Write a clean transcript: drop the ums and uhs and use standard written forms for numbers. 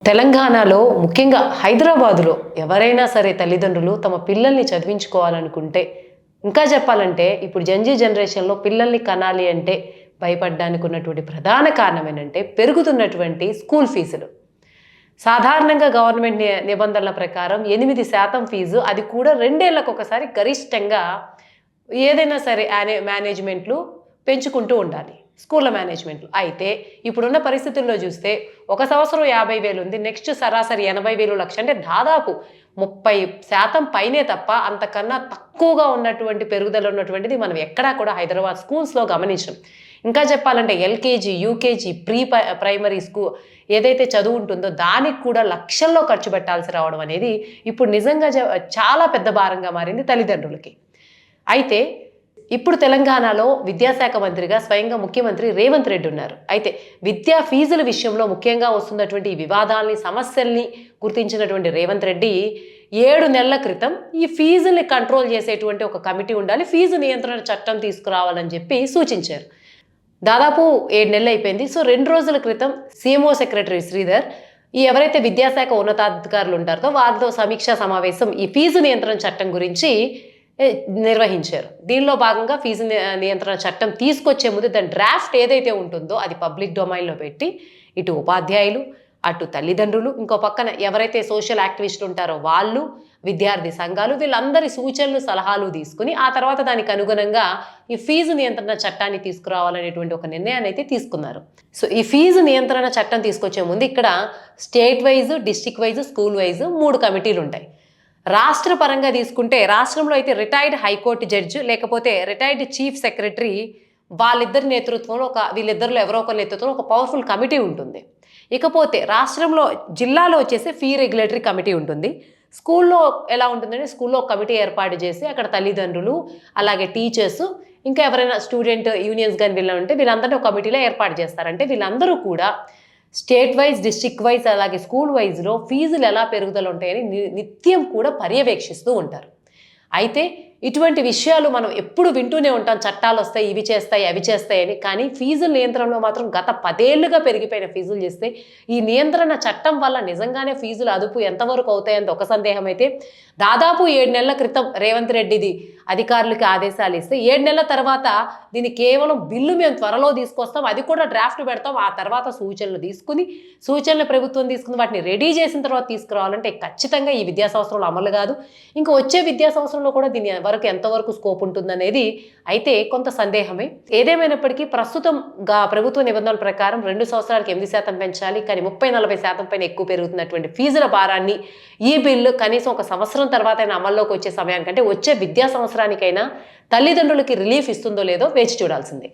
తెలంగాణలో ముఖ్యంగా హైదరాబాదులో ఎవరైనా సరే తల్లిదండ్రులు తమ పిల్లల్ని చదివించుకోవాలనుకుంటే ఇంకా చెప్పాలంటే ఇప్పుడు జంజీ జనరేషన్లో పిల్లల్ని కనాలి అంటే భయపడడానికి ఉన్నటువంటి ప్రధాన కారణం ఏంటంటే పెరుగుతున్నటువంటి స్కూల్ ఫీజులు. సాధారణంగా గవర్నమెంట్ నిబంధనల ప్రకారం 8% ఫీజు, అది కూడా 2 ఏళ్లకు ఒకసారి గరిష్టంగా ఏదైనా సరే మేనేజ్మెంట్లు పెంచుకుంటూ ఉండాలి, స్కూళ్ళ మేనేజ్మెంట్లు. అయితే ఇప్పుడున్న పరిస్థితుల్లో చూస్తే ఒక సంవత్సరం 50,000 ఉంది, నెక్స్ట్ సరాసరి 80,000 లక్ష, అంటే దాదాపు 30% పైనే తప్ప అంతకన్నా తక్కువగా ఉన్నటువంటి పెరుగుదల ఉన్నటువంటిది మనం ఎక్కడా కూడా హైదరాబాద్ స్కూల్స్లో గమనించాం. ఇంకా చెప్పాలంటే ఎల్కేజీ, యూకేజీ, ప్రైమరీ స్కూల్ ఏదైతే చదువు ఉంటుందో దానికి కూడా లక్షల్లో ఖర్చు పెట్టాల్సి రావడం అనేది ఇప్పుడు నిజంగా చాలా పెద్ద భారంగా మారింది తల్లిదండ్రులకి. అయితే ఇప్పుడు తెలంగాణలో విద్యాశాఖ మంత్రిగా స్వయంగా ముఖ్యమంత్రి రేవంత్ రెడ్డి ఉన్నారు. అయితే విద్యా ఫీజుల విషయంలో ముఖ్యంగా వస్తున్నటువంటి ఈ వివాదాల్ని, సమస్యల్ని గుర్తించినటువంటి రేవంత్ రెడ్డి 7 నెలల క్రితం ఈ ఫీజుల్ని కంట్రోల్ చేసేటువంటి ఒక కమిటీ ఉండాలి, ఫీజు నియంత్రణ చట్టం తీసుకురావాలని చెప్పి సూచించారు. దాదాపు 7 నెలలు అయిపోయింది. సో 2 రోజుల క్రితం సీఎంఓ సెక్రటరీ శ్రీధర్ ఎవరైతే విద్యాశాఖ ఉన్నతాధికారులు ఉంటారో వారితో సమీక్షా సమావేశం ఈ ఫీజు నియంత్రణ చట్టం గురించి నిర్వహించారు. దీనిలో భాగంగా ఫీజు నియంత్రణ చట్టం తీసుకొచ్చే ముందు దాని డ్రాఫ్ట్ ఏదైతే ఉంటుందో అది పబ్లిక్ డొమైన్లో పెట్టి ఇటు ఉపాధ్యాయులు, అటు తల్లిదండ్రులు, ఇంకో పక్కన ఎవరైతే సోషల్ యాక్టివిస్టులు ఉంటారో వాళ్ళు, విద్యార్థి సంఘాలు, వీళ్ళందరి సూచనలు, సలహాలు తీసుకుని ఆ తర్వాత దానికి అనుగుణంగా ఈ ఫీజు నియంత్రణ చట్టాన్ని తీసుకురావాలనేటువంటి ఒక నిర్ణయాన్ని అయితే తీసుకున్నారు. సో ఈ ఫీజు నియంత్రణ చట్టం తీసుకొచ్చే ముందు ఇక్కడ state wise, district wise, school wise 3 కమిటీలు ఉంటాయి. రాష్ట్ర పరంగా తీసుకుంటే రాష్ట్రంలో అయితే రిటైర్డ్ హైకోర్టు జడ్జి లేకపోతే రిటైర్డ్ చీఫ్ సెక్రటరీ వాళ్ళిద్దరి నేతృత్వంలో వీళ్ళిద్దరిలో ఎవరో ఒకరి నేతృత్వంలో ఒక పవర్ఫుల్ కమిటీ ఉంటుంది. ఇకపోతే రాష్ట్రంలో జిల్లాలో వచ్చేసి ఫీ రెగ్యులేటరీ కమిటీ ఉంటుంది. స్కూల్లో ఎలా ఉంటుందంటే స్కూల్లో ఒక కమిటీ ఏర్పాటు చేసి అక్కడ తల్లిదండ్రులు, అలాగే టీచర్స్, ఇంకా ఎవరైనా స్టూడెంట్ యూనియన్స్ కానీ ఉంటే వీళ్ళందరినీ ఒక కమిటీలో ఏర్పాటు చేస్తారంటే వీళ్ళందరూ కూడా స్టేట్ వైజ్, డిస్ట్రిక్ట్ వైజ్, అలాగే స్కూల్ వైజ్లో ఫీజులు ఎలా పెరుగుదల ఉంటాయని నిత్యం కూడా పర్యవేక్షిస్తూ ఉంటారు. అయితే ఇటువంటి విషయాలు మనం ఎప్పుడు వింటూనే ఉంటాం, చట్టాలు వస్తాయి, ఇవి చేస్తాయి, అవి చేస్తాయని. కానీ ఫీజుల నియంత్రణలో మాత్రం గత 10 ఏళ్లుగా పెరిగిపోయిన ఫీజులు చేస్తే ఈ నియంత్రణ చట్టం వల్ల నిజంగానే ఫీజులు అదుపు ఎంతవరకు అవుతాయని ఒక సందేహం. అయితే దాదాపు 7 నెలల క్రితం రేవంత్ రెడ్డిది అధికారులకి ఆదేశాలు ఇస్తే 7 నెలల తర్వాత దీన్ని కేవలం బిల్లు మేము త్వరలో తీసుకొస్తాం, అది కూడా డ్రాఫ్ట్ పెడతాం, ఆ తర్వాత సూచనలు ప్రభుత్వం తీసుకుని వాటిని రెడీ చేసిన తర్వాత తీసుకురావాలంటే ఖచ్చితంగా ఈ విద్యా సంవత్సరంలో అమలు కాదు. ఇంకా వచ్చే విద్యా సంవత్సరంలో కూడా దీని వరకు ఎంతవరకు స్కోప్ ఉంటుందనేది అయితే కొంత సందేహమే. ఏదేమైనప్పటికీ ప్రస్తుతం ప్రభుత్వ నిబంధనల ప్రకారం 2 సంవత్సరాలకు 8% పెంచాలి, కానీ 30-40% పైన ఎక్కువ పెరుగుతున్నటువంటి ఫీజుల భారాన్ని ఈ బిల్లు కనీసం ఒక సంవత్సరం తర్వాత అయినా అమల్లోకి వచ్చే సమయానికంటే వచ్చే విద్యా సంవత్సరానికైనా తల్లిదండ్రులకి రిలీఫ్ ఇస్తుందో లేదో వేచి చూడాల్సిందే.